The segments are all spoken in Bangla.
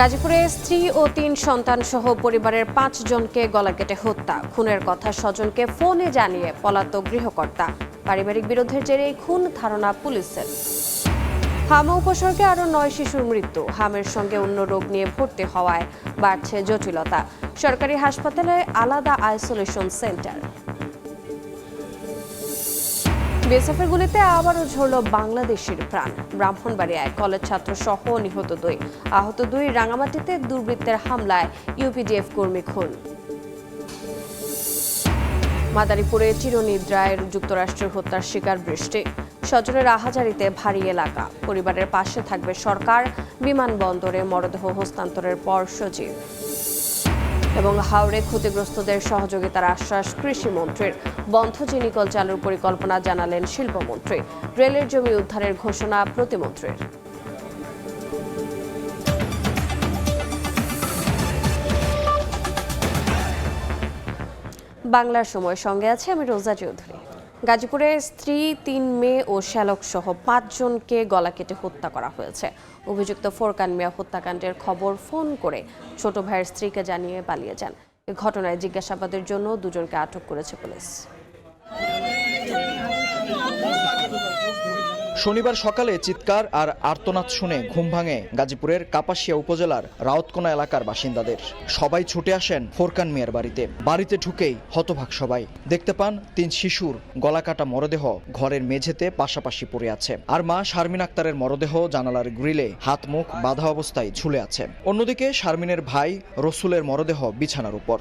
গাজীপুরে স্ত্রী ও ৩ সন্তান সহ পরিবারের ৫ জনকে গলা কেটে হত্যা। খুনের কথা স্বজনকে ফোনে জানিয়ে পলাতক গৃহকর্তা। পারিবারিক বিরোধের জেরে খুন ধারণা পুলিশের। হাম উপসর্গে আরও ৯ শিশুর মৃত্যু। হামের সঙ্গে অন্য রোগ নিয়ে ভর্তি হওয়ায় বাড়ছে জটিলতা। সরকারি হাসপাতালে আলাদা আইসোলেশন সেন্টার। বিএসএফের গুলিতে আবারও ঝরল বাংলাদেশের প্রাণ। ব্রাহ্মণবাড়িয়ায় কলেজ ছাত্র সহ নিহত ২, আহত ২। রাঙামাটিতে দুর্বৃত্তের হামলায় ইউপিডিএফ কর্মী খুন। মাদারীপুরে চিরনিদ্রায় যুক্তরাষ্ট্রের হত্যার শিকার বৃষ্টি। স্বজনের আহাজারিতে ভারী এলাকা। পরিবারের পাশে থাকবে সরকার। বিমানবন্দরে মরদেহ হস্তান্তরের পর সচিব। এবং হাওড়ে ক্ষতিগ্রস্তদের সহযোগিতার আশ্বাস কৃষিমন্ত্রীর। বন্ধ চিনিকল চালুর পরিকল্পনা জানালেন শিল্পমন্ত্রী। রেলের জমি উদ্ধারের ঘোষণা প্রতিমন্ত্রীর। বাংলার সময় সঙ্গে আছে আমি রোজা চৌধুরী। গাজীপুরে স্ত্রী, ৩ মেয়ে ও শ্যালক সহ ৫ জনকে গলা কেটে হত্যা করা হয়েছে। অভিযুক্ত ফোরকান মিয়া হত্যাকাণ্ডের খবর ফোন করে ছোট ভাইয়ের স্ত্রীকে জানিয়ে পালিয়ে যান। এ ঘটনায় জিজ্ঞাসাবাদের জন্য ২ জনকে আটক করেছে পুলিশ। শনিবার সকালে চিৎকার আর আর্তনাদ শুনে ঘুম ভাঙে গাজীপুরের কাপাসিয়া উপজেলার রাউতকোনা এলাকার বাসিন্দাদের। সবাই ছুটে আসেন ফোরকান মিয়ার বাড়িতে ঢুকেই হতভাগ সবাই। দেখতে পান ৩ শিশুর গলাকাটা মরদেহ ঘরের মেঝেতে পাশাপাশি পড়ে আছে, আর মা শারমিন আক্তারের মরদেহ জানালার গ্রিলে হাত মুখ বাঁধা অবস্থায় ঝুলে আছে। অন্যদিকে শারমিনের ভাই রসুলের মরদেহ বিছানার উপর।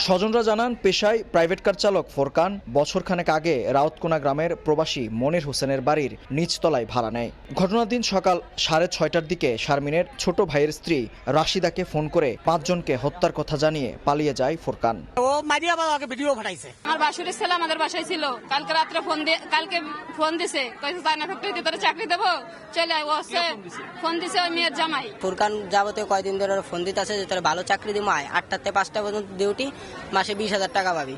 স্বজনরা জানান, পেশায় প্রাইভেট কার চালক ফোরকান বছরখানেক আগে রাউতকোনা গ্রামের প্রবাসী মনির হোসেনের বাড়ির নিচতলায় ভাড়া নেয়। ঘটনার দিন সকাল 6:30টার দিকে শারমিনের ছোট ভাইয়ের স্ত্রী রাশিদাকে ফোন করে ৫ জনকে হত্যার কথা জানিয়ে পালিয়ে যায় ফোরকান। আমার বাসুরের ছেলে আমাদের বাসায় ছিল। কালকে রাত্রে ফোন দিছে, চায়না ফ্যাক্টরিতে তোরা চাকরি দেবো, চলে ফোন দিছে ওই মেয়ের জামাই। ফোরকান যাবতীয় কয়দিন ধরে ফোন দিতে আছে যে তোরা ভালো চাকরি দিব, 8টা থেকে 5টা পর্যন্ত ডিউটি, মাসে 20,000 টাকা পাবি।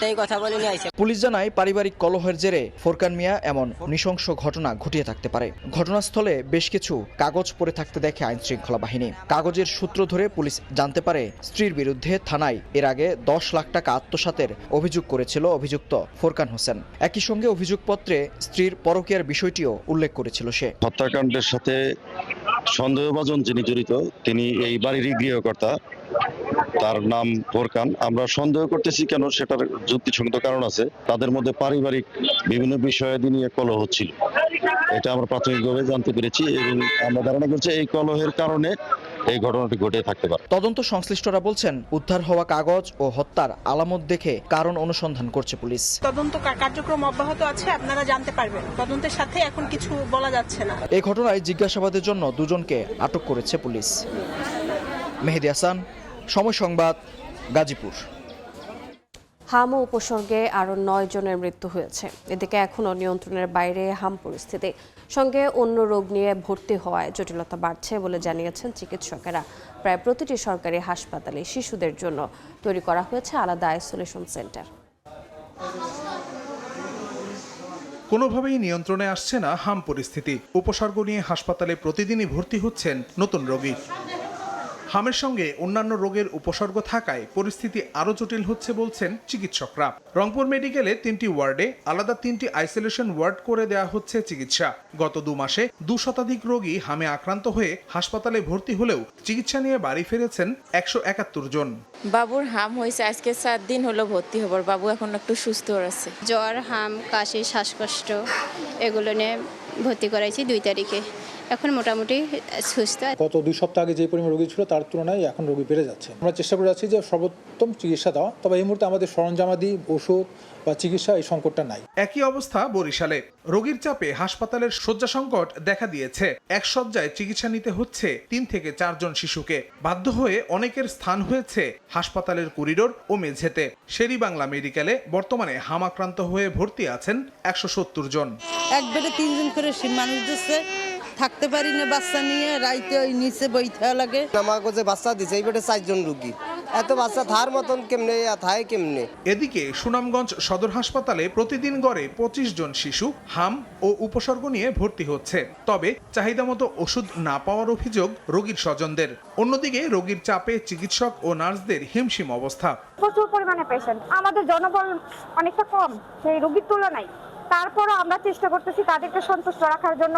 এই কথা বলে নিয়ে আইছে। পুলিশ জানায়, পারিবারিক কলহের জেরে ফোরকান মিয়া এমন নৃশংস ঘটনা ঘটিয়ে থাকতে পারে। ঘটনাস্থলে বেশ কিছু কাগজ পড়ে থাকতে দেখে আইন শৃঙ্খলা বাহিনী। কাগজের সূত্র ধরে পুলিশ জানতে পারে, স্ত্রীর বিরুদ্ধে থানায় এর আগে 10 লাখ টাকা আত্মসাতের অভিযোগ করেছিল অভিযুক্ত ফোরকান হোসেন। একই সঙ্গে অভিযোগপত্রে স্ত্রীর পরকীয়ার বিষয়টিও উল্লেখ করেছিল সে। হত্যাকাণ্ডের সাথে সন্দেহভাজন যিনি জড়িত, তিনি এই বাড়িরই গৃহকর্তা, তার নাম ফোরকান। আমরা সন্দেহ করতেছি কেন, সেটার যুক্তিসঙ্গত কারণ আছে। তাদের মধ্যে পারিবারিক বিভিন্ন বিষয়াদি নিয়ে কলহ হচ্ছিল, এটা আমরা প্রাথমিকভাবে জানতে পেরেছি এবং আমরা ধারণা করছি এই কলহের কারণে এই ঘটনাটি ঘটে থাকতে পারে। তদন্ত সংশ্লিষ্টরা বলছেন, উদ্ধার হওয়া কাগজ ও হত্যার আলামত দেখে কারণ অনুসন্ধান করছে পুলিশ। তদন্ত কার্যক্রম অব্যাহত আছে, আপনারা জানতে পারবেন। তদন্তের সাথে এখন কিছু বলা যাচ্ছে না। এই ঘটনায় জিজ্ঞাসাবাদের জন্য 2 জনকে আটক করেছে পুলিশ। মেহেদী হাসান, সময় সংবাদ, গাজীপুর। হাম উপসর্গে আরও 9 জনের মৃত্যু হয়েছে। এদিকে এখনও নিয়ন্ত্রণের বাইরে হাম পরিস্থিতি। সঙ্গে অন্য রোগ নিয়ে ভর্তি হওয়ায় জটিলতা বাড়ছে বলে জানিয়েছেন চিকিৎসকেরা। প্রায় প্রতিটি সরকারি হাসপাতালে শিশুদের জন্য তৈরি করা হয়েছে আলাদা আইসোলেশন সেন্টার। কোনোভাবেই নিয়ন্ত্রণে আসছে না হাম পরিস্থিতি। উপসর্গ নিয়ে হাসপাতালে প্রতিদিনই ভর্তি হচ্ছেন নতুন রোগী। হামের সঙ্গে অন্যান্য রোগের উপসর্গ থাকায় পরিস্থিতি আরও জটিল হচ্ছে বলছেন চিকিৎসকরা। রংপুর মেডিকেলে 3টি ওয়ার্ডে আলাদা 3টি আইসোলেশন ওয়ার্ড করে দেওয়া হচ্ছে চিকিৎসা। গত 2 মাসে 2 শতাধিক রোগী হামে আক্রান্ত হয়ে হাসপাতালে ভর্তি হলেও চিকিৎসা নিয়ে বাড়ি ফিরেছেন 171 জন। বাবুর হাম হয়েছে, আজকে 7 দিন হলো ভর্তি হবার। বাবু এখন একটু সুস্থ আছে। জ্বর, হাম, কাশি, শ্বাসকষ্ট এগুলো নিয়ে ভর্তি করাইছি 2 তারিখে। এখন মোটামুটি সুস্থ। গত 2 সপ্তাহ আগে যে পরিমাণ রোগী ছিল তার তুলনায় এখন রোগী বেড়ে যাচ্ছে। আমরা চেষ্টা করে যাচ্ছি যে সর্বোত্তম চিকিৎসা দেওয়া, তবে এই মুহূর্তে আমাদের সরঞ্জামাদি, ওষুধ বা চিকিৎসা এই সংকটটা নাই। একই অবস্থা বরিশালে। রোগীর চাপে হাসপাতালের শয্যা সংকট দেখা দিয়েছে। এক শয্যায় চিকিৎসা নিতে হচ্ছে 3 থেকে 4 জন শিশুকে। বাধ্য হয়ে অনেকের স্থান হয়েছে হাসপাতালের করিডোর ও মেঝেতে। শের-ই-বাংলা মেডিকেলে বর্তমানে হাম আক্রান্ত হয়ে ভর্তি আছেন 170 জন। এক বেডে 3 জন করে মানুষ দিচ্ছে, থাকতে পারি না বাচ্চা নিয়ে, রাইতে ওই নিচে বইতে লাগে। আমাকে যে বাচ্চা দিচ্ছে এই বেডে 4 জন রোগী, এত বাচ্চা থার মতন কেমনে থায় কেমনে। এদিকে সুনামগঞ্জ সদর হাসপাতালে প্রতিদিন গড়ে 25 জন শিশু হাম ও উপসর্গ নিয়ে ভর্তি হচ্ছে, তবে চাহিদা মতো ওষুধ না পাওয়ার অভিযোগ রোগীর স্বজনদের। অন্যদিকে রোগীর চাপে চিকিৎসক ও নার্সদের হিমশিম অবস্থা। প্রচুর পরিমাণে পেশেন্ট, আমাদের জনবল অনেকটা কম সেই রোগীর তুলনায়, তারপরও আমরা চেষ্টা করতেছি তাদেরকে সন্তুষ্ট রাখার জন্য।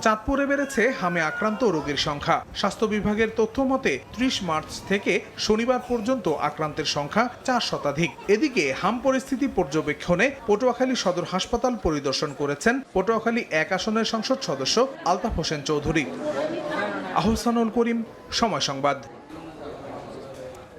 চাঁদপুরে বেড়েছে হামে আক্রান্ত রোগীর সংখ্যা। স্বাস্থ্য বিভাগের তথ্য মতে 30 মার্চ থেকে শনিবার পর্যন্ত আক্রান্তের সংখ্যা 4 শতাধিক। এদিকে হাম পরিস্থিতি পর্যবেক্ষণে পটুয়াখালী সদর হাসপাতাল পরিদর্শন করেছেন পটুয়াখালী 1 আসনের সংসদ সদস্য আলতাফ হোসেন চৌধুরী। আহসানুল করিম, সময় সংবাদ।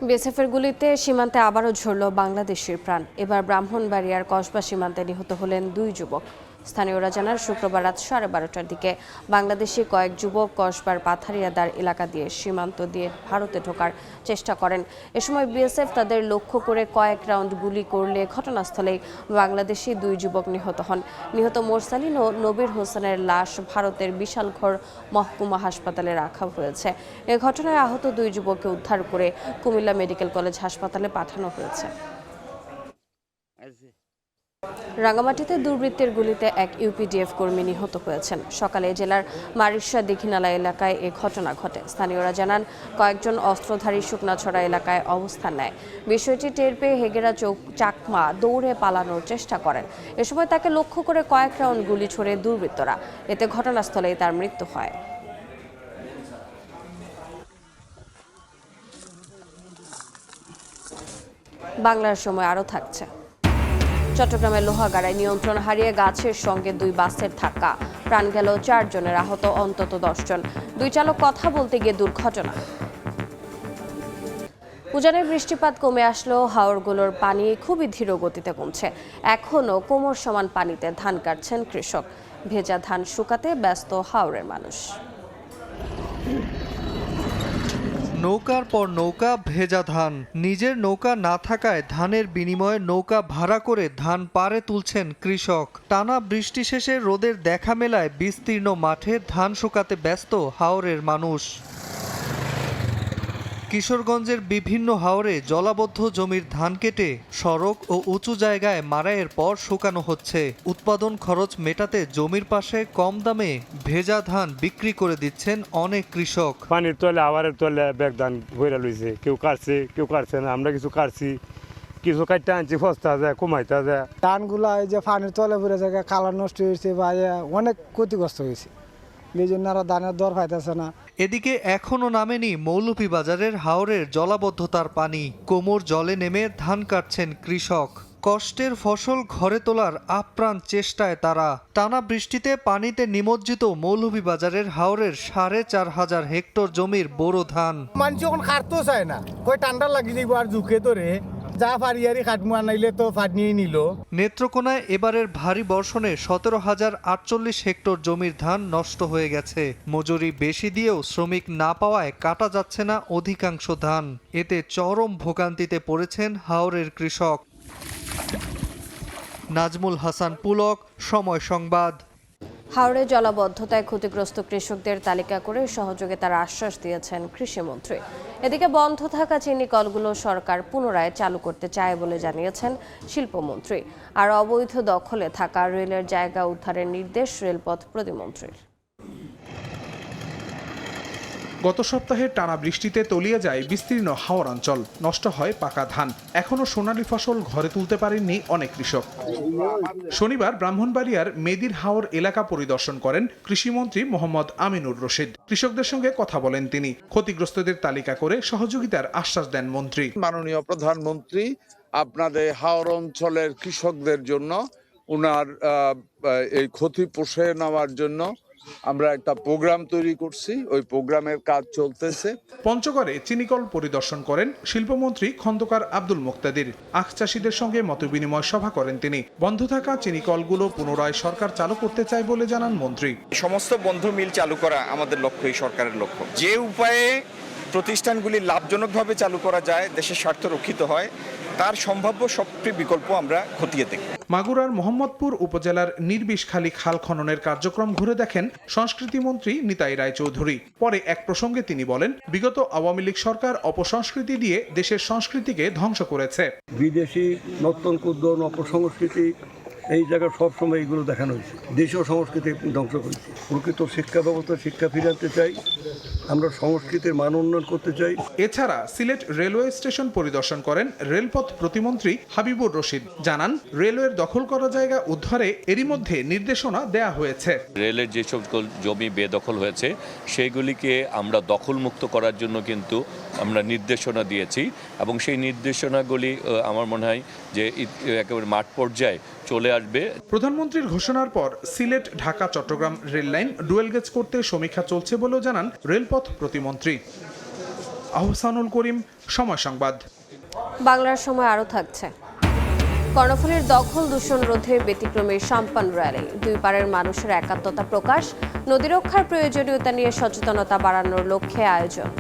বিএসএফের গুলিতে সীমান্তে আবারও ঝরল বাংলাদেশের প্রাণ। এবার ব্রাহ্মণবাড়িয়ার কসবা সীমান্তে নিহত হলেন 2 যুবক। স্থানীয়রা জানান শুক্রবার রাত 12:30টার দিকে বাংলাদেশি কয়েক যুবক কসবার পাথারিয়াদার এলাকা দিয়ে সীমান্ত দিয়ে ভারতে ঢোকার চেষ্টা করেন। এ সময় বিএসএফ তাদের লক্ষ্য করে কয়েক রাউন্ড গুলি করলে ঘটনাস্থলেই বাংলাদেশি 2 যুবক নিহত হন। নিহত মোরসালিন ও নবীর হোসেনের লাশ ভারতের বিশালগড় মহকুমা হাসপাতালে রাখা হয়েছে। এ ঘটনায় আহত 2 যুবককে উদ্ধার করে কুমিল্লা মেডিকেল কলেজ হাসপাতালে পাঠানো হয়েছে। রাঙ্গামাটিতে দুর্বৃত্তের গুলিতে এক ইউপিডিএফ কর্মী নিহত হয়েছেন। সকালে জেলার মারিশা দীঘিনালা এলাকায় এ ঘটনা ঘটে। স্থানীয়রা জানান কয়েকজন অস্ত্রধারী শুকনাছড়া এলাকায় অবস্থান নেয়। বিষয়টি টের পেয়ে হেগেরা চাকমা দৌড়ে পালানোর চেষ্টা করেন। এ সময় তাকে লক্ষ্য করে কয়েক রাউন্ড গুলি ছোড়ে দুর্বৃত্তরা। এতে ঘটনাস্থলেই তার মৃত্যু হয়। বাংলার সময় আরও থাকছে। চট্টগ্রামের লোহাগাড়ায় নিয়ন্ত্রণ হারিয়ে গাছের সঙ্গে 2 বাসের ধাক্কা, প্রাণ গেল 4 জনের, আহত অন্তত 10 জন। 2 চালক কথা বলতে গিয়ে দুর্ঘটনা। উজানে বৃষ্টিপাত কমে আসলেও হাওরগুলোর পানি খুবই ধীর গতিতে কমছে। এখনও কোমর সমান পানিতে ধান কাটছেন কৃষক। ভেজা ধান শুকাতে ব্যস্ত হাওরের মানুষ। নৌকার পর নৌকা ভেজা ধান। নিজের নৌকা না থাকায় ধানের বিনিময়ে নৌকা ভাড়া করে ধান পাড়ে তুলছেন কৃষক। টানা বৃষ্টি শেষে রোদের দেখা মেলায় বিস্তীর্ণ মাঠে ধান শুকাতে ব্যস্ত হাওরের মানুষ। কিশোরগঞ্জের বিভিন্ন হাওরে জলাবদ্ধ জমির ধান কেটে সড়ক ও উঁচু জায়গায় মাড়াইয়ের পর শুকানো হচ্ছে। উৎপাদন খরচ মেটাতে জমির পাশে কম দামে ভেজা ধান বিক্রি করে দিচ্ছেন অনেক কৃষক। পানির তলে আবারের তলে ব্যাগ ধান ভরে লইছে, কেউ কাটছে কেউ কাটছে না। আমরা কিছু কাটছি, কিছু কাটতে আনছি, ফসতা যায় কমাইতে যায়। ধানগুলা এই যে পানির তলে ভরে যায়, কালার নষ্ট হয়েছে বা অনেক ক্ষতিগ্রস্ত হয়েছে, এই জন্য আর ধানের দর পাইতেছে না। এদিকে এখনো নামেনি মৌলভীবাজারের হাওরের জলাবদ্ধতার পানি। কোমর জলে নেমে ধান কাটছেন কৃষক। কষ্টের ফসল ঘরে তোলার আপ্রাণ চেষ্টায় তারা। টানা বৃষ্টিতে পানিতে নিমজ্জিত মৌলভীবাজারের হাওরের 4,500 হেক্টর জমির বোরো ধান। মানুষ এখন কাটতেও চায় না, কই ঠান্ডা লাগি যাইব আর ঝুঁকে ধরে যা পারিয়ারি খাটমু আনাইলে তো ফাটনিয়ে নিল। নেত্রকোনায় এবারের ভারী বর্ষণে 17,048 হেক্টর জমির ধান নষ্ট হয়ে গেছে। মজুরি বেশি দিয়েও শ্রমিক না পাওয়ায় কাটা যাচ্ছে না অধিকাংশ ধান। এতে চরম ভোগান্তিতে পড়েছেন হাওরের কৃষক। নাজমুল হাসান পুলক, সময় সংবাদ। হাওড়ে জলাবদ্ধতায় ক্ষতিগ্রস্ত কৃষকদের তালিকা করে সহযোগিতার আশ্বাস দিয়েছেন কৃষিমন্ত্রী। এদিকে বন্ধ থাকা চিনি কলগুলো সরকার পুনরায় চালু করতে চায় বলে জানিয়েছেন শিল্পমন্ত্রী। আর অবৈধ দখলে থাকা রেলের জায়গা উদ্ধারের নির্দেশ রেলপথ প্রতিমন্ত্রীর। গত সপ্তাহে টানা বৃষ্টিতে তলিয়ে যায় বিস্তীর্ণ হাওর অঞ্চল, নষ্ট হয় পাকা ধান। এখনো সোনালী ফসল ঘরে তুলতে পারেননি অনেক কৃষক। শনিবার ব্রাহ্মণবাড়িয়ার মেদির হাওর এলাকা পরিদর্শন করেন কৃষিমন্ত্রী মোহাম্মদ আমিনুর রশিদ। কৃষকদের সঙ্গে কথা বলেন তিনি। ক্ষতিগ্রস্তদের তালিকা করে সহযোগিতার আশ্বাস দেন মন্ত্রী। মাননীয় প্রধানমন্ত্রী আপনাদের হাওর অঞ্চলের কৃষকদের জন্য উনার এই ক্ষতি পুষে নেওয়ার জন্য আমরা একটা প্রোগ্রাম তৈরি করছি, ওই প্রোগ্রামের কাজ চলতেছে। পঞ্চগড়ে চিনিকল পরিদর্শন করেন শিল্পমন্ত্রী খন্দকার আব্দুল মুক্তাদির। আখ চাষীদের সঙ্গে মতবিনিময় সভা করেন তিনি। বন্ধ থাকা চিনিকলগুলো পুনরায় সরকার চালু করতে চায় বলে জানান মন্ত্রী। সমস্ত বন্ধ মিল চালু করা আমাদের লক্ষ্য, এই সরকারের লক্ষ্য। যে উপায়ে প্রতিষ্ঠানগুলি লাভজনকভাবে চালু করা যায়, দেশের স্বার্থ রক্ষিত হয়, তার সম্ভাব্য সবটি বিকল্প আমরা খতিয়ে দেখব। মাগুরার মোহাম্মদপুর উপজেলার নির্বিষখালী খাল খননের কার্যক্রম ঘুরে দেখেন সংস্কৃতি মন্ত্রী নিতাই রায়চৌধুরী। পরে এক প্রসঙ্গে তিনি বলেন, বিগত আওয়ামী লীগ সরকার অপসংস্কৃতি দিয়ে দেশের সংস্কৃতিকে ধ্বংস করেছে। বিদেশি নতুন কুদ্দন অপসংস্কৃতি এই জায়গায় সবসময় এগুলো দেখানো হয়েছে, দেশীয় সংস্কৃতি ধ্বংস করেছে। প্রকৃত শিক্ষা ব্যবস্থা শিক্ষা ফিরে আনতে চাই, আমরা সংস্কৃতির মান উন্নয়ন করতে চাই। এছাড়া সিলেট রেলওয়ে স্টেশন পরিদর্শন করেন রেলপথ প্রতিমন্ত্রী হাবিবুর রশিদ। জানান, রেলওয়ের দখল করা জায়গা উদ্ধারে এরই মধ্যে নির্দেশনা দেয়া হয়েছে। রেলের যে সকল জমি বেদখল হয়েছে সেইগুলিকে আমরা দখলমুক্ত করার জন্য কিন্তু আমরা নির্দেশনা দিয়েছি এবং সেই নির্দেশনাগুলি আমার মনে হয় যে একেবারে মাঠ পর্যায়ে চলে আসবে। প্রধানমন্ত্রীর ঘোষণার পর Sylhet Dhaka Chittagong rail line dual gauge করতে সমীক্ষা চলছে বলেও জানান রেলপথ প্রতিমন্ত্রী। আহসানুল করিম, সময় সংবাদ। বাংলার সময় আরও থাকছে। কর্ণফুলীর দখল দূষণ রোধে ব্যতিক্রমী সাম্পান র্যালি, দুই পাড়ের মানুষের একাত্মতা প্রকাশ, নদী রক্ষার প্রয়োজনীয়তা নিয়ে সচেতনতা বাড়ানোর লক্ষ্যে আয়োজন।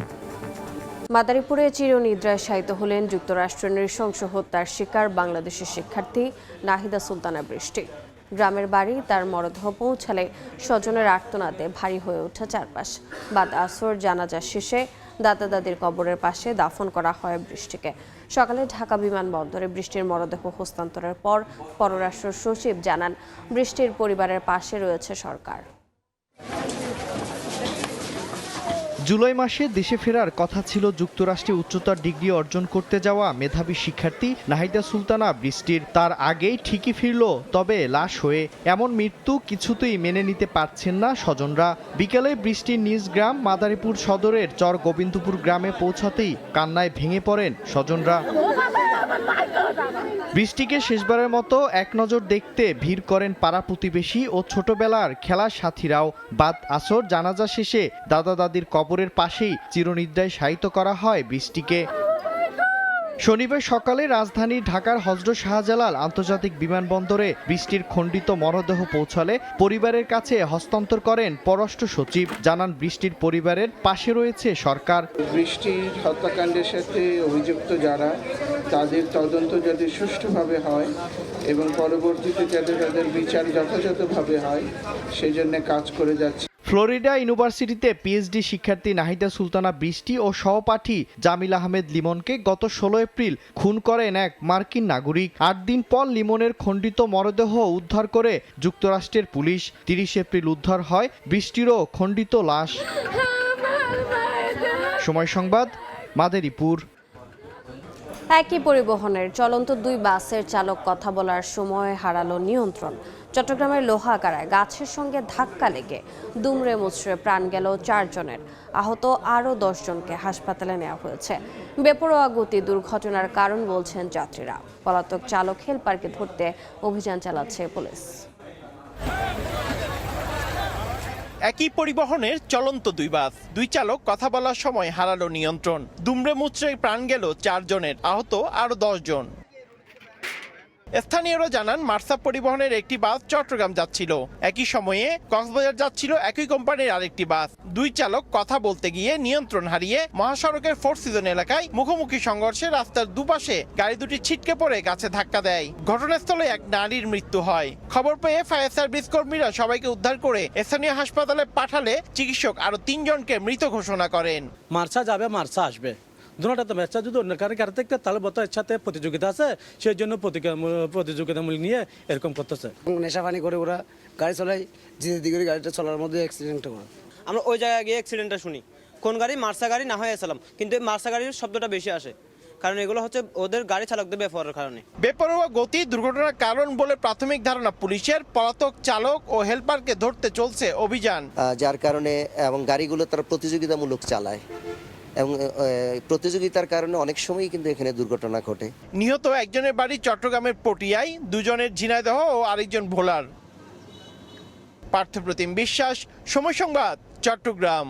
মাদারীপুরে চিরনিদ্রায় শায়িত হলেন যুক্তরাষ্ট্রের নৃশংস হত্যার শিকার বাংলাদেশের শিক্ষার্থী নাহিদা সুলতানা বৃষ্টি। গ্রামের বাড়ি তার মরদেহ পৌঁছালে স্বজনের আর্তনাদে ভারী হয়ে ওঠে চারপাশ। বাদ আসর জানাজা শেষে দাদা দাদির কবরের পাশে দাফন করা হয় বৃষ্টিকে। সকালে ঢাকা বিমানবন্দরে বৃষ্টির মরদেহ হস্তান্তরের পর পররাষ্ট্র সচিব জানান, বৃষ্টির পরিবারের পাশে রয়েছে সরকার। জুলাই মাসে দেশে ফেরার কথা ছিল যুক্তরাষ্ট্রে উচ্চতর ডিগ্রি অর্জন করতে যাওয়া মেধাবী শিক্ষার্থী নাহিদা সুলতানা বৃষ্টির। তার আগেই ঠিকই ফিরল, তবে লাশ হয়ে। এমন মৃত্যু কিছুতেই মেনে নিতে পারছেন না স্বজনরা। বিকেলে বৃষ্টির নিজ গ্রাম মাদারীপুর সদরের চর গোবিন্দপুর গ্রামে পৌঁছাতেই কান্নায় ভেঙে পড়েন স্বজনরা। বৃষ্টিকে শেষবারের মতো এক নজর দেখতে ভিড় করেন পাড়া প্রতিবেশী ও ছোটবেলার খেলার সাথীরাও। বাদ আসর জানাজা শেষে দাদা দাদির কবরের পাশেই চিরনিদ্রায় শায়িত করা হয় বৃষ্টিকে। শনিবার সকালে রাজধানী ঢাকার হযরত শাহজালাল আন্তর্জাতিক বিমানবন্দরে বৃষ্টির খণ্ডিত মরদেহ পৌঁছালে পরিবারের কাছে হস্তান্তর করেন পররাষ্ট্র সচিব। জানান, বৃষ্টির পরিবারের পাশে রয়েছে সরকার। বৃষ্টির হত্যাকাণ্ডের সাথে অভিযুক্ত যারা, তাদের তদন্ত যাতে সুষ্ঠুভাবে হয় এবং পরবর্তীতে যাতে তাদের বিচার যথাযথভাবে হয় সেই জন্য কাজ করে যাচ্ছে। ফ্লোরিডা ইউনিভার্সিটিতে পিএইচডি শিক্ষার্থী নাহিদা সুলতানা বৃষ্টি ও সহপাঠী জামিল আহমেদ লিমনকে গত 16 এপ্রিল খুন করেন এক মার্কিন নাগরিক। 8 দিন পর লিমনের খণ্ডিত মরদেহ উদ্ধার করে যুক্তরাষ্ট্রের পুলিশ। 30 এপ্রিল উদ্ধার হয় বৃষ্টিরও খণ্ডিত লাশ। সময় সংবাদ, মাদারীপুর। একই পরিবহনের চলন্ত দুই বাসের চালক কথা বলার সময় হারালো নিয়ন্ত্রণ। চট্টগ্রামের লোহাগাড়ায় গাছের সঙ্গে ধাক্কা লেগে দুমড়ে মুচড়ে প্রাণ গেল 4 জনের। আহত আরও 10 জনকে হাসপাতালে নেওয়া হয়েছে। বেপরোয়া গতি দুর্ঘটনার কারণ বলছেন যাত্রীরা। পলাতক চালক হেলপারকে ধরতে অভিযান চালাচ্ছে পুলিশ। একই পরিবহনের চলন্ত দুই বাস, দুই চালক কথা বলার সময় হারালো নিয়ন্ত্রণ। দুমড়ে মুচড়ে প্রাণ গেল 4 জনের, আহত আরও 10 জন। স্থানীয়রা জানান, মার্সা পরিবহনের একটি বাস চট্টগ্রাম যাচ্ছিল, একই সময়ে কক্সবাজার যাচ্ছিল একই কোম্পানির আরেকটি বাস। দুই চালক কথা বলতে গিয়ে নিয়ন্ত্রণ হারিয়ে মহাসড়কের 4 সিজন এলাকায় মুখোমুখি সংঘর্ষে রাস্তার দুপাশে গাড়ি দুটি ছিটকে পড়ে গাছে ধাক্কা দেয়। ঘটনাস্থলে এক নারীর মৃত্যু হয়। খবর পেয়ে ফায়ার সার্ভিস কর্মীরা সবাইকে উদ্ধার করে স্থানীয় হাসপাতালে পাঠালে চিকিৎসক আরো 3 জনকে মৃত ঘোষণা করেন। মার্সা যাবে, মার্সা আসবে, দুটোটা তো ম্যাচটা যদি অন্য কারো কারো থাকতে তাহলে বলতো এর সাথে প্রতিযোগিতা আছে, সেই জন্য প্রতিযোগিতামূলক নিয়ে এরকম করতেছে। নেশা পানি করে ওরা গাড়ি চলায়, ধীরে ধীরে গাড়িটা চলার মধ্যে অ্যাক্সিডেন্টটা করে। আমরা ওই জায়গায় গিয়ে অ্যাক্সিডেন্টটা শুনি, কোন গাড়ি মার্সা গাড়ি না হয়ে আসলাম, কিন্তু মার্সা গাড়ির শব্দটা বেশি আসে, কারণ এগুলো হচ্ছে ওদের গাড়ি চালকদের বেপরোয়ার কারণে। বেপরোয়া গতি দুর্ঘটনার কারণ বলে প্রাথমিক ধারণা পুলিশের। পলাতক চালক ও হেলপারকে ধরতে চলছে অভিযান। যার কারণে এবং গাড়িগুলো তারা প্রতিযোগিতামূলক চালায় এবং প্রতিযোগিতার কারণে অনেক সময়ই কিন্তু এখানে দুর্ঘটনা ঘটে। নিহত একজনের বাড়ি চট্টগ্রামের পটিয়ায়, 2 জনের ঝিনাইদহ ও আরেকজন ভোলার। পার্থপ্রতিম বিশ্বাস, সময় সংবাদ, চট্টগ্রাম।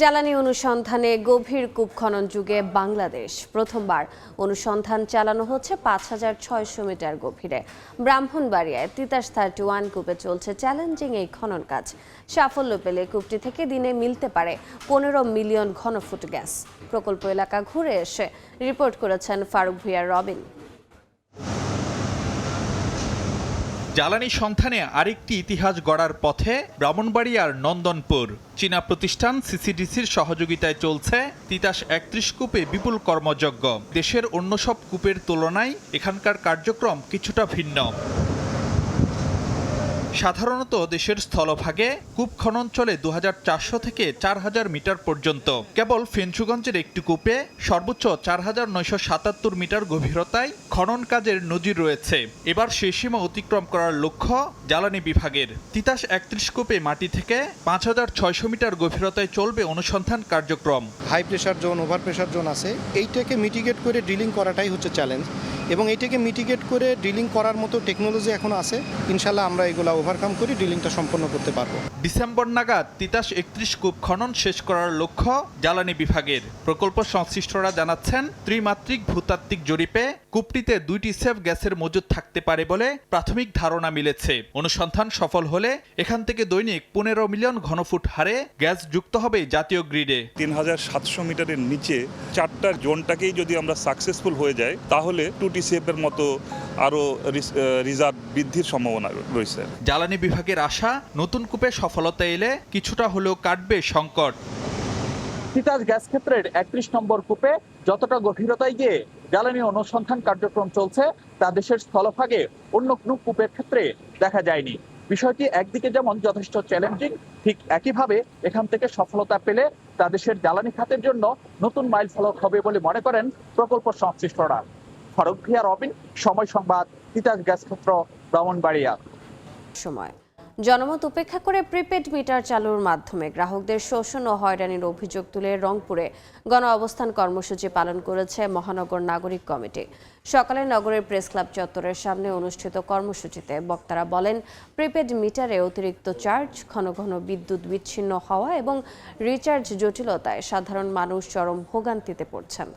জ্বালানি অনুসন্ধানে গভীর কূপ খনন যুগে বাংলাদেশ প্রথমবার অনুসন্ধান চালানো হচ্ছে ৫,৬০০ মিটার গভীরে। ব্রাহ্মণবাড়িয়ায় তিতাস 31 কূপে চলছে চ্যালেঞ্জিং এই খনন কাজ। সাফল্য পেলে কূপটি থেকে দিনে মিলতে পারে ১৫ মিলিয়ন ঘনফুট গ্যাস। প্রকল্প এলাকা ঘুরে এসে রিপোর্ট করেছেন ফারুক ভুঁইয়া রবিন। জ্বালানি সন্ধানে আরেকটি ইতিহাস গড়ার পথে ব্রাহ্মণবাড়িয়ার নন্দনপুর। চীনা প্রতিষ্ঠান সিসিডিসির সহযোগিতায় চলছে তিতাস ৩১ কূপে বিপুল কর্মযজ্ঞ। দেশের অন্য সব কূপের তুলনায় এখানকার কার্যক্রম কিছুটা ভিন্ন। সাধারণত দেশের স্থলভাগে কূপ খনন চলে ২৪০০ থেকে ৪,০০০ মিটার পর্যন্ত। কেবল ফেঞ্চুগঞ্জের একটি কূপে সর্বোচ্চ ৪,৯৭৭ মিটার গভীরতায় খনন কাজের নজির রয়েছে। এবার সেই সীমা অতিক্রম করার লক্ষ্য জ্বালানি বিভাগের। তিতাস ৩১ কূপে মাটি থেকে ৫,৬০০ মিটার গভীরতায় চলবে অনুসন্ধান কার্যক্রম। High pressure zone, over pressure zone আছে, এইটাকে মিটিগেট করে ড্রিলিং করাটাই হচ্ছে চ্যালেঞ্জ, এবং এইটাকে মিটিগেট করে ড্রিলিং করার মতো টেকনোলজি এখন আছে। ইনশাল্লাহ আমরা এগুলো ওভারকাম করে ড্রিলিংটা সম্পন্ন করতে পারবো। ডিসেম্বর নাগাদ তিতাস ৩১ কূপ খনন শেষ করার লক্ষ্য জ্বালানি বিভাগের। প্রকল্প সংশ্লিষ্টরা জানাচ্ছেন, ত্রিমাত্রিক ভূতাত্ত্বিক জরিপে কূপটিতে 2টি সেফ গ্যাসের মজুদ থাকতে পারে বলে প্রাথমিক ধারণা মিলেছে। অনুসন্ধান সফল হলে এখান থেকে দৈনিক ১৫ মিলিয়ন ঘনফুট হারে গ্যাস যুক্ত হবে জাতীয় গ্রিডে। ৩,৭০০ মিটারের নিচে 4টা জোনটাকেই যদি আমরা সাকসেসফুল হয়ে যায়, তাহলে 2TCF এর মতো আরও রিজার্ভ বৃদ্ধির সম্ভাবনা রয়েছে। জ্বালানি বিভাগের আশা, নতুন কূপে সফলতা এলে কিছুটা হলেও কাটবে সংকট। তিতাস গ্যাস ক্ষেত্রের ৩১ নম্বর কূপে যতটা গভীরতায় গিয়ে জ্বালানি অনুসন্ধান কার্যক্রম চলছে তা দেশের স্থলভাগে অন্য কোনো কূপের ক্ষেত্রে দেখা যায়নি। বিষয়টি একদিকে যেমন যথেষ্ট চ্যালেঞ্জিং, ঠিক একইভাবে এখান থেকে সফলতা পেলে তা দেশের জ্বালানি খাতের জন্য নতুন মাইল ফলক হবে বলে মনে করেন প্রকল্প সংশ্লিষ্টরা। ফারুক ভুঁইয়া রবিন, সময় সংবাদ, তিতাস গ্যাস ক্ষেত্র, ব্রাহ্মণবাড়িয়া। সময় জনমত উপেক্ষা করে প্রিপেড মিটার চালুর মাধ্যমে গ্রাহকদের শোষণ ও হয়রানির অভিযোগ তুলে রংপুরে গণ অবস্থান কর্মসূচি পালন করেছে মহানগর নাগরিক কমিটি। সকালে নগরের প্রেস ক্লাব চত্বরের সামনে অনুষ্ঠিত কর্মসূচিতে বক্তারা বলেন, প্রিপেড মিটারে অতিরিক্ত চার্জ, ঘন ঘন বিদ্যুৎ বিচ্ছিন্ন হওয়া এবং রিচার্জ জটিলতায় সাধারণ মানুষ চরম ভোগান্তিতে পড়ছেন।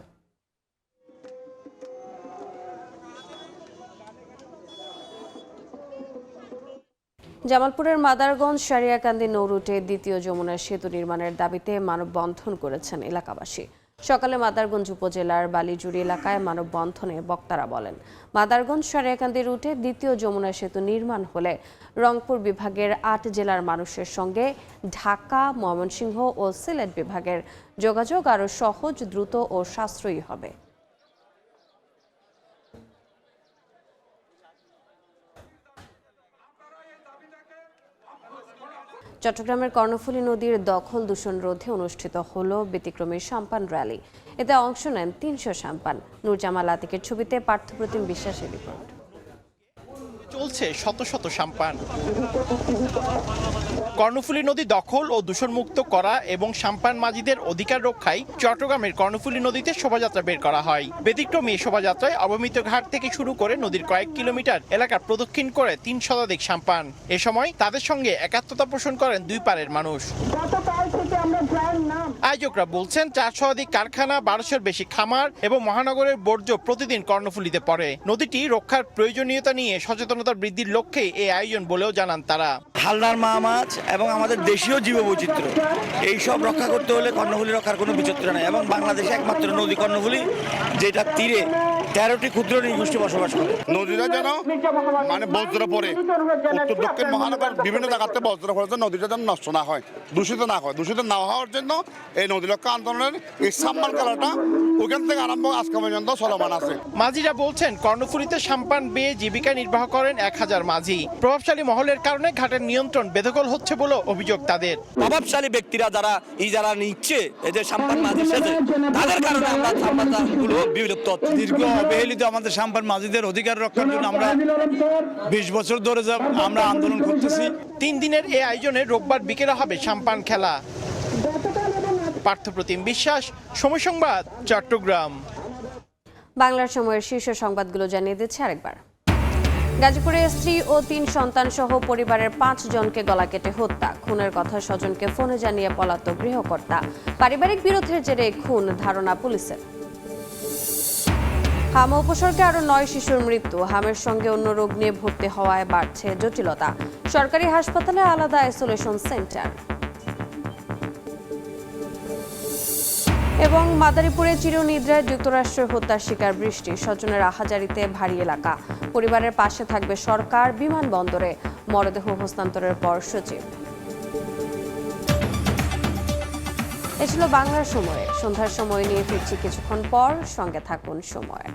জামালপুরের মাদারগঞ্জ সারিয়াকান্দি নৌরুটে দ্বিতীয় যমুনা সেতু নির্মাণের দাবিতে মানববন্ধন করেছেন এলাকাবাসী। সকালে মাদারগঞ্জ উপজেলার বালিজুড়ি এলাকায় মানববন্ধনে বক্তারা বলেন, মাদারগঞ্জ সারিয়াকান্দি রুটে দ্বিতীয় যমুনা সেতু নির্মাণ হলে রংপুর বিভাগের ৮ জেলার মানুষের সঙ্গে ঢাকা, ময়মনসিংহ ও সিলেট বিভাগের যোগাযোগ আরও সহজ, দ্রুত ও সাশ্রয়ী হবে। চট্টগ্রামের কর্ণফুলী নদীর দখল দূষণ রোধে অনুষ্ঠিত হল ব্যতিক্রমী সাম্পান র্যালি। এতে অংশ নেন ৩০০ সাম্পান। নূরজামাল আতিকের ছবিতে পার্থপ্রতিম বিশ্বাসের রিপোর্ট। চলছে শত শত সাম্পান। কর্ণফুলী নদী দখল ও দূষণমুক্ত করা এবং সাম্পান মাঝিদের অধিকার রক্ষায় চট্টগ্রামের কর্ণফুলী নদীতে শোভাযাত্রা বের করা হয়। ব্যতিক্রমী শোভাযাত্রায় অবমিত ঘাট থেকে শুরু করে নদীর কয়েক কিলোমিটার এলাকা প্রদক্ষিণ করে ৩ শতাধিক সাম্পান। এ সময় তাদের সঙ্গে একাত্মতা পোষণ করেন দুই পারের মানুষ। আয়োজকরা বলছেন, ৪ শতাধিক কারখানা, ১২০০-এর বেশি খামার এবং মহানগরের বর্জ্য প্রতিদিন কর্ণফুলীতে পড়ে। নদীটি রক্ষার প্রয়োজনীয়তা নিয়ে সচেতনতা বৃদ্ধির লক্ষ্যে এই আয়োজন বলেও জানান তারা। হালদার মা মাছ এবং আমাদের দেশীয় জীববৈচিত্র্য এইসব রক্ষা করতে হলে কর্ণফুলী রক্ষার কোনো বিচিত্র নেই, এবং বাংলাদেশে একমাত্র নদী কর্ণফুলী যেটা তীরে 13টি ক্ষুদ্র নৃগোষ্ঠী বসবাস করে। নদীটা যেন মানে বজ্র পড়ে, উত্তর দক্ষিণ মহানগর বিভিন্ন জায়গাতে বজ্র পড়ে, নদীটা যেন নষ্ট না হয়, দূষিত না হয়। দূষিত না হওয়ার জন্য এই নদী রক্ষা আন্দোলনের এই সাম্পান খেলাটা ওখান থেকে আরম্ভ আজকে পর্যন্ত চলমান আছে। মাঝিরা বলছেন, কর্ণফুলীতে সাম্পান বেয়ে জীবিকা নির্বাহ করেন ১,০০০ মাঝি। প্রভাবশালী মহলের কারণে ঘাটের নিয়ন্ত্রণ বেদখল হচ্ছে বলে অভিযোগ তাদের। প্রভাবশালী ব্যক্তিরা যারা নিচ্ছে এই যে সাম্পান মাঝির সাথে, তাদের কারণে আমরা সাম্পানগুলো বিলুপ্ত হচ্ছে। দীর্ঘ অবহেলিত আমাদের সাম্পান মাঝিদের অধিকার রক্ষার জন্য আমরা ২০ বছর ধরে আমরা আন্দোলন করতেছি। ৩ দিনের এই আয়োজনে রোববার বিকেলে হবে সাম্পান খেলা। পার্থপ্রতিম বিশ্বাস, সময় সংবাদ, চট্টগ্রাম। বাংলার সময়ের শীর্ষ সংবাদগুলো জানিয়ে দিচ্ছে আরেকবার। গাজীপুরে স্ত্রী ও 3 সন্তান সহ পরিবারের 5 জনকে গলা কেটে হত্যা। খুনের কথা স্বজনকে ফোনে জানিয়ে পলাতক গৃহকর্তা। পারিবারিক বিরোধের জেরে খুন ধারণা পুলিশের। হাম উপসর্গে আরো 9 শিশুর মৃত্যু। হামের সঙ্গে অন্য রোগ নিয়ে ভর্তি হওয়ায় বাড়ছে জটিলতা। সরকারি হাসপাতালে আলাদা আইসোলেশন সেন্টার। এবং মাদারীপুরে চিরনিদ্রায় যুক্তরাষ্ট্রের হত্যার শিকার বৃষ্টি। স্বজনের আহাজারিতে ভারী এলাকা। পরিবারের পাশে থাকবে সরকার। বিমানবন্দরে মরদেহ হস্তান্তরের পর সচিব। এ ছিল বাংলার সময়ে। সন্ধ্যার সময় নিয়ে ফিরছি কিছুক্ষণ পর। সঙ্গে থাকুন সময়।